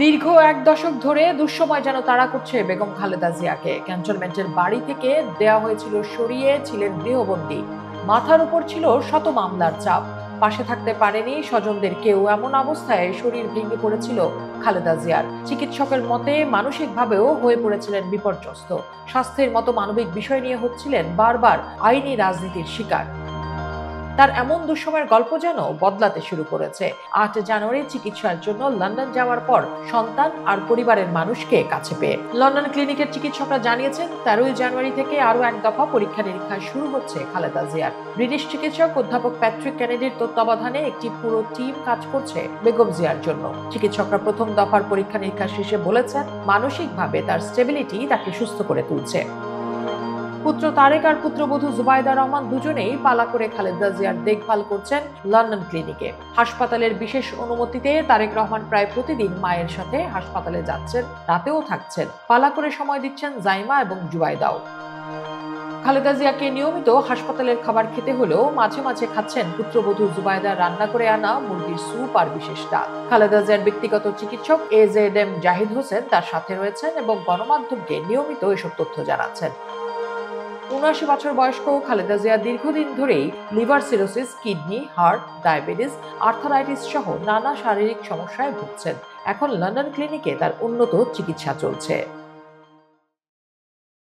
দীর্ঘ এক দশক ধরে দুঃসময় যেন তাড়া করছে বেগম খালেদা জিয়াকে। ক্যান্টনমেন্টের বাড়ি থেকে দেয়া হয়েছিল সরিয়ে, ছিলেন গৃহবন্দী। মাথার উপর ছিল শত মামলার চাপ। পাশে থাকতে পারেনি স্বজনদের কেউ। এমন অবস্থায় শরীর ভেঙে পড়েছিল খালেদা জিয়ার। চিকিৎসকের মতে মানসিকভাবেও হয়ে পড়েছিলেন বিপর্যস্ত। স্বাস্থ্যের মতো মানবিক বিষয় নিয়ে হচ্ছিলেন বারবার আইনি রাজনীতির শিকার। তার এমন দুঃসময়ের গল্প যেন বদলাতে শুরু করেছে। ৮ জানুয়ারি চিকিৎসার জন্য লন্ডন যাওয়ার পর সন্তান আর পরিবারের মানুষকে কাছে পেয়ে লন্ডন ক্লিনিকের চিকিৎসকরা জানিয়েছেন ১৩ জানুয়ারি থেকে আরো এক দফা পরীক্ষা নিরীক্ষা শুরু হচ্ছে খালেদা জিয়ার। ব্রিটিশ চিকিৎসক অধ্যাপক প্যাট্রিক কেনেডির তত্ত্বাবধানে একটি পুরো টিম কাজ করছে বেগম জিয়ার জন্য। চিকিৎসকরা প্রথম দফার পরীক্ষা নিরীক্ষা শেষে বলেছেন মানসিকভাবে তার স্টেবিলিটি তাকে সুস্থ করে তুলছে। পুত্র তারেক আর পুত্রবধূ জুবাইদা রহমান দুজনেই পালা করে খালেদা জিয়ার দেখভাল করছেন লন্ডন ক্লিনিকে। হাসপাতালের বিশেষ অনুমতিতে তারেক রহমান প্রায় প্রতিদিন মায়ের সাথে হাসপাতালে যাচ্ছেন, রাতেও থাকছেন। পালা করে সময় দিচ্ছেন জাইমা এবং জুবাইদাও। খালেদা জিয়াকে নিয়মিত হাসপাতালের খাবার খেতে হলেও মাঝে মাঝে খাচ্ছেন পুত্রবধূ জুবাইদা রান্না করে আনা মুরগির স্যুপ আর বিশেষ ডাল। খালেদা জিয়ার ব্যক্তিগত চিকিৎসক AZM জাহিদ হোসেন তার সাথে রয়েছেন এবং গণমাধ্যমকে নিয়মিত এসব তথ্য জানাচ্ছেন। ৭৯ বছর বয়স্ক খালেদা জিয়া দীর্ঘদিন ধরেই liver cirrhosis, kidney, heart, diabetes, arthritis সহ নানা শারীরিক সমস্যায় ভুগছেন। এখন লন্ডন ক্লিনিকে তার উন্নত চিকিৎসা চলছে।